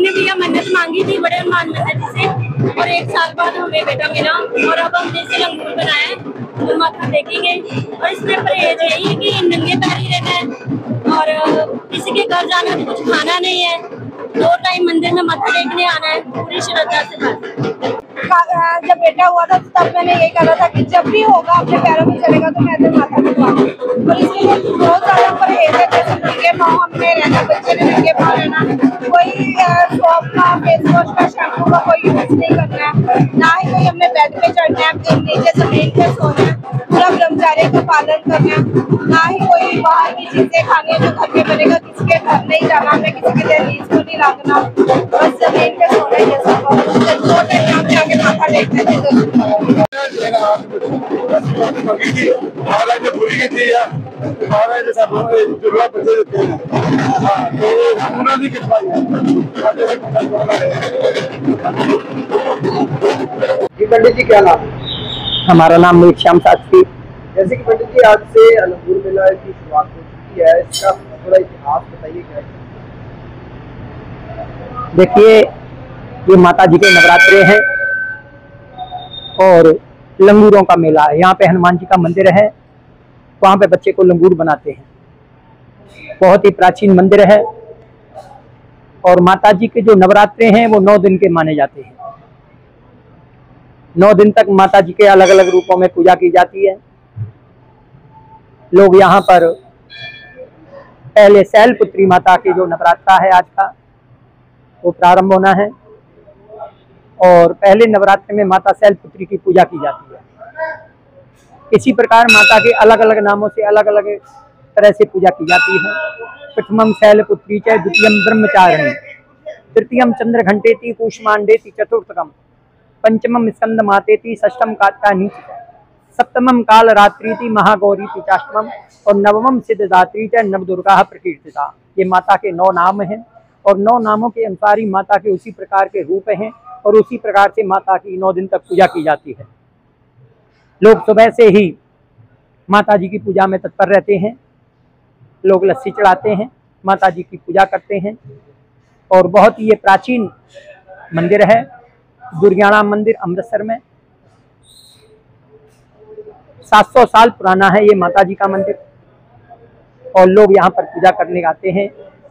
हमने भैया मन्नत मांगी थी बड़े हनुमान मंदिर से, और 1 साल बाद हमें बेटा मिला, और अब हमने इसे लंगूर बनाया है, तो माथा टेकेंगे। और इसमें परहेज यही है कि नंगे पैर ही रहना है, और किसी के घर जाना तो कुछ खाना नहीं है, 2 टाइम मंदिर में माथा टेकने आना है पूरी श्रद्धा से बस। जब बेटा हुआ था तब मैंने ये कहा था कि जब भी होगा अपने पैरों में चलेगा तो मैं तो माथा टेकूंगा, और इसके लिए बहुत ज्यादा परहेज है, जैसे नंगे पाँव हमने रहना, बच्चे ने नंगे पाँव रहना, कोई सोप का फेस वॉश का शैम्पू का कोई यूज नहीं करना है, ना ही कोई हमने बेड पे चढ़ना है, नीचे जमीन पे सोना है, पूरा ब्रह्मचार्य का पालन करना है, ना ही कोई बाहर की चीजें खानी है जो घर में बनेगा, किसी के घर नहीं जाना, हमें किसी के दहलीज को नहीं लागना, बस जमीन पे सोना है, जैसा माथा टेकना पंडित जी क्या नाम? हमारा नाम मेघ श्याम शास्त्री। जैसे कि पंडित जी आज से लंगूर मेला की शुरुआत हो चुकी है, इसका थोड़ा इतिहास बताइए क्या है? देखिए, ये माता जी के नवरात्रे हैं और लंगूरों का मेला है। यहाँ पे हनुमान जी का मंदिर है, वहाँ पे बच्चे को लंगूर बनाते हैं। बहुत ही प्राचीन मंदिर है, और माता जी के जो नवरात्रे हैं वो 9 दिन के माने जाते हैं। 9 दिन तक माता जी के अलग अलग रूपों में पूजा की जाती है। लोग यहाँ पर पहले शैलपुत्री माता की जो नवरात्रा है आज का, वो प्रारंभ होना है, और पहले नवरात्र में माता शैलपुत्री की पूजा की जाती है। इसी प्रकार माता के अलग अलग नामों से अलग अलग तरह से पूजा की जाती है। प्रथमम शैलपुत्री च, द्वितीयम ब्रह्मचारिणी, तृतीयम चंद्रघंटेति, कूष्मांडेति, चतुर्थकम पंचमम स्कंद मातेति, षष्ठम कात्यायनी, सप्तमम काल रात्रीति, महागौरीति चाष्टमम, और नवमम सिद्धदात्री च, नवदुर्गा प्रकीर्तिता। ये माता के 9 नाम हैं, और 9 नामों के अनुसार ही माता के उसी प्रकार के रूप हैं, और उसी प्रकार से माता की 9 दिन तक पूजा की जाती है। लोग सुबह से ही माता जी की पूजा में तत्पर रहते हैं। लोग लस्सी चढ़ाते हैं, माता जी की पूजा करते हैं, और बहुत ही ये प्राचीन मंदिर है। दुर्गाना मंदिर अमृतसर में 700 साल पुराना है ये माता जी का मंदिर, और लोग यहाँ पर पूजा करने आते हैं।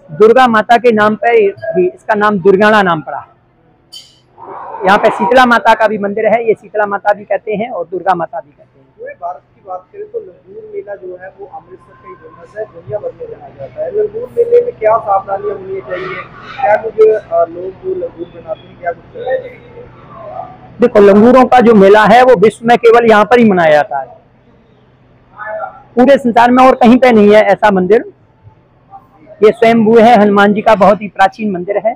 दुर्गा माता के नाम पर ही इसका नाम दुर्गाना नाम पड़ा है। यहाँ पे शीतला माता का भी मंदिर है, ये शीतला माता भी कहते हैं और दुर्गा माता भी कहते हैं। पूरे भारत की बात करें तो लंगूर मेला जो है वो अमृतसर का ही फेमस है, दुनिया भर में जाना जाता है। लंगूर मेले में क्या सावधानियां होनी चाहिए, क्या कुछ लोग जो लंगूर बनाते हैं क्या कुछ करते हैं? देखो, लंगूरों का जो मेला है वो विश्व में केवल यहाँ पर ही मनाया जाता है, पूरे संसार में और कहीं पे नहीं है ऐसा मंदिर। ये स्वयंभू है, हनुमान जी का बहुत ही प्राचीन मंदिर है,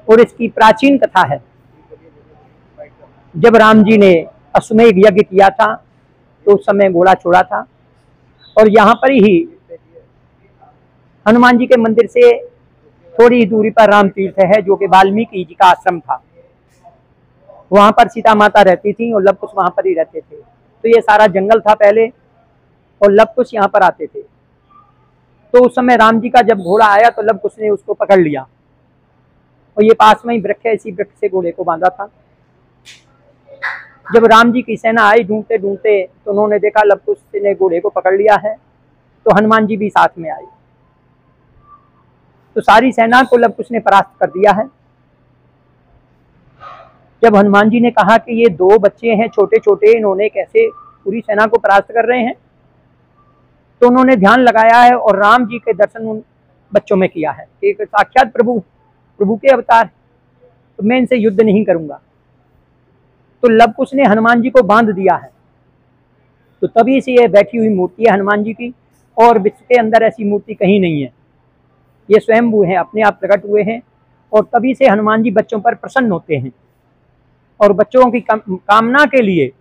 और इसकी प्राचीन कथा है। जब राम जी ने अश्वमेध यज्ञ किया था तो उस समय घोड़ा छोड़ा था, और यहाँ पर ही हनुमान जी के मंदिर से थोड़ी ही दूरी पर राम तीर्थ है, जो कि वाल्मीकि जी का आश्रम था। वहां पर सीता माता रहती थी और लव कुश वहां पर ही रहते थे। तो ये सारा जंगल था पहले, और लव कुश यहाँ पर आते थे। तो उस समय राम जी का जब घोड़ा आया तो लव कुश ने उसको पकड़ लिया, और ये पास में ही वृक्ष है, इसी वृक्ष से घोड़े को बांधा था। जब राम जी की सेना आई ढूंढते ढूंढते, तो उन्होंने देखा लव कुश ने घोड़े को पकड़ लिया है, तो हनुमान जी भी साथ में आए। तो सारी सेना को लव कुश ने परास्त कर दिया है। जब हनुमान जी ने कहा कि ये 2 बच्चे हैं छोटे छोटे, इन्होंने कैसे पूरी सेना को परास्त कर रहे हैं, तो उन्होंने ध्यान लगाया है और राम जी के दर्शन उन बच्चों में किया है कि साक्षात प्रभु के अवतार, तो मैं इनसे युद्ध नहीं करूंगा। तो लव कुश ने हनुमान जी को बांध दिया है। तो तभी से ये बैठी हुई मूर्ति है हनुमान जी की, और विश्व के अंदर ऐसी मूर्ति कहीं नहीं है। ये स्वयंभू हैं, अपने आप प्रकट हुए हैं, और तभी से हनुमान जी बच्चों पर प्रसन्न होते हैं, और बच्चों की कामना के लिए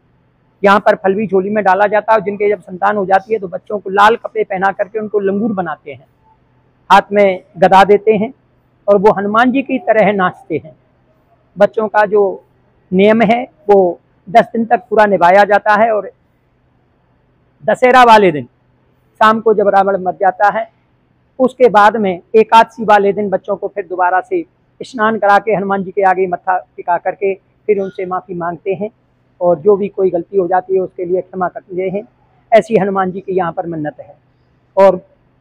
यहाँ पर फल भी झोली में डाला जाता है। जिनके जब संतान हो जाती है तो बच्चों को लाल कपड़े पहना करके उनको लंगूर बनाते हैं, हाथ में गदा देते हैं, और वो हनुमान जी की तरह नाचते हैं। बच्चों का जो नियम है वो 10 दिन तक पूरा निभाया जाता है, और दशहरा वाले दिन शाम को जब रावण मर जाता है उसके बाद में एकादशी वाले दिन बच्चों को फिर दोबारा से स्नान करा के हनुमान जी के आगे मत्था टिका करके फिर उनसे माफ़ी मांगते हैं और जो भी कोई गलती हो जाती है उसके लिए क्षमा करते हैं। ऐसी हनुमान जी की यहाँ पर मन्नत है और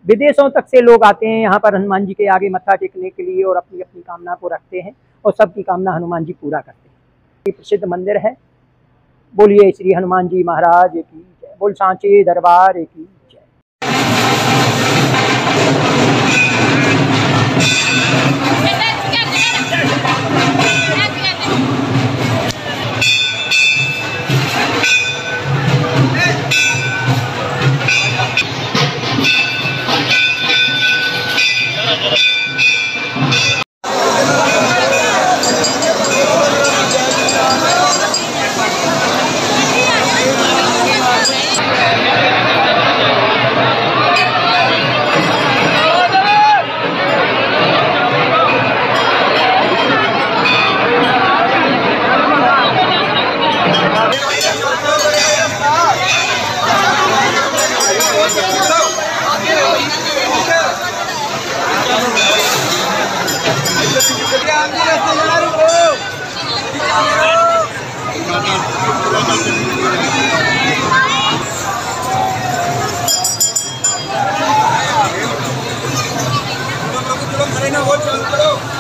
विदेशों तक से लोग आते हैं यहाँ पर हनुमान जी के आगे मत्था टेकने के लिए और अपनी अपनी कामना को रखते हैं और सबकी कामना हनुमान जी पूरा करते हैं। ये प्रसिद्ध मंदिर है। बोलिए श्री हनुमान जी महाराज की जय। बोल सांचे दरबार की जय। वो चल करो।